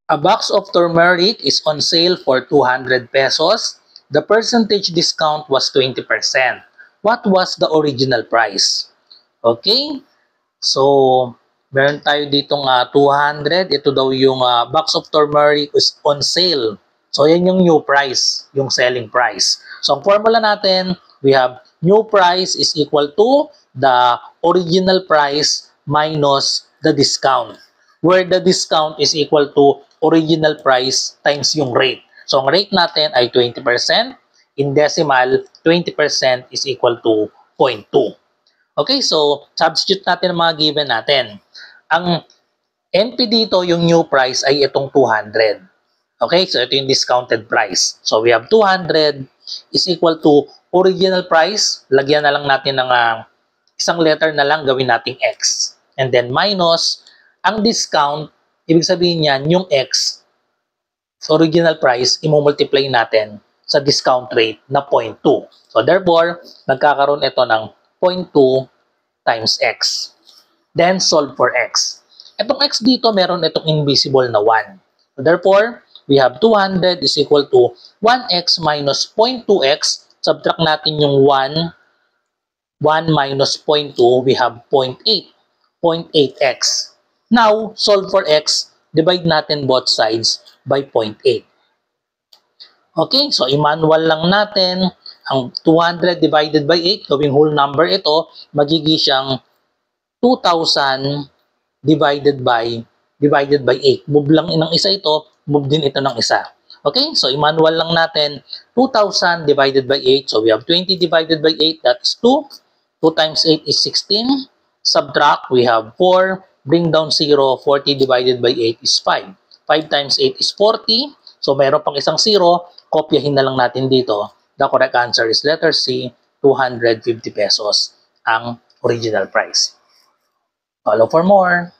A box of turmeric is on sale for 200 pesos. The percentage discount was 20%. What was the original price? Okay? So, meron tayo ditong 200. Ito daw yung box of turmeric is on sale. So, yan yung new price, yung selling price. So, ang formula natin, we have new price is equal to the original price minus the discount, where the discount is equal to original price times yung rate. So, ang rate natin ay 20%. In decimal, 20% is equal to 0.2. Okay, so substitute natin ang mga given natin. Ang NP dito, yung new price ay itong 200. Okay, so ito yung discounted price. So, we have 200 is equal to original price. Lagyan na lang natin ng isang letter na lang, gawin nating X. And then minus ang discount. Ibig sabihin niyan, yung X, so original price, i-multiply natin sa discount rate na 0.2. So therefore, nagkakaroon ito ng 0.2 times X. Then, solve for X. Itong X dito, meron itong invisible na 1. So therefore, we have 200 is equal to 1x minus 0.2x. Subtract natin yung 1 minus 0.2, we have 0.8. 0.8x. Now, solve for x, divide natin both sides by 0.8. Okay, so i-manual lang natin ang 200 divided by 8, gawing whole number ito, magiging siyang 2,000 divided by 8. Move lang ng isa ito, move din ito ng isa. Okay, so i-manual lang natin 2,000 divided by 8, so we have 20 divided by 8, that is 2. 2 times 8 is 16. Subtract, we have 4. Bring down 0, 40 divided by 8 is 5. 5 times 8 is 40. So, mayroon pang isang 0. Kopyahin na lang natin dito. The correct answer is letter C, 250 pesos ang original price. Follow for more.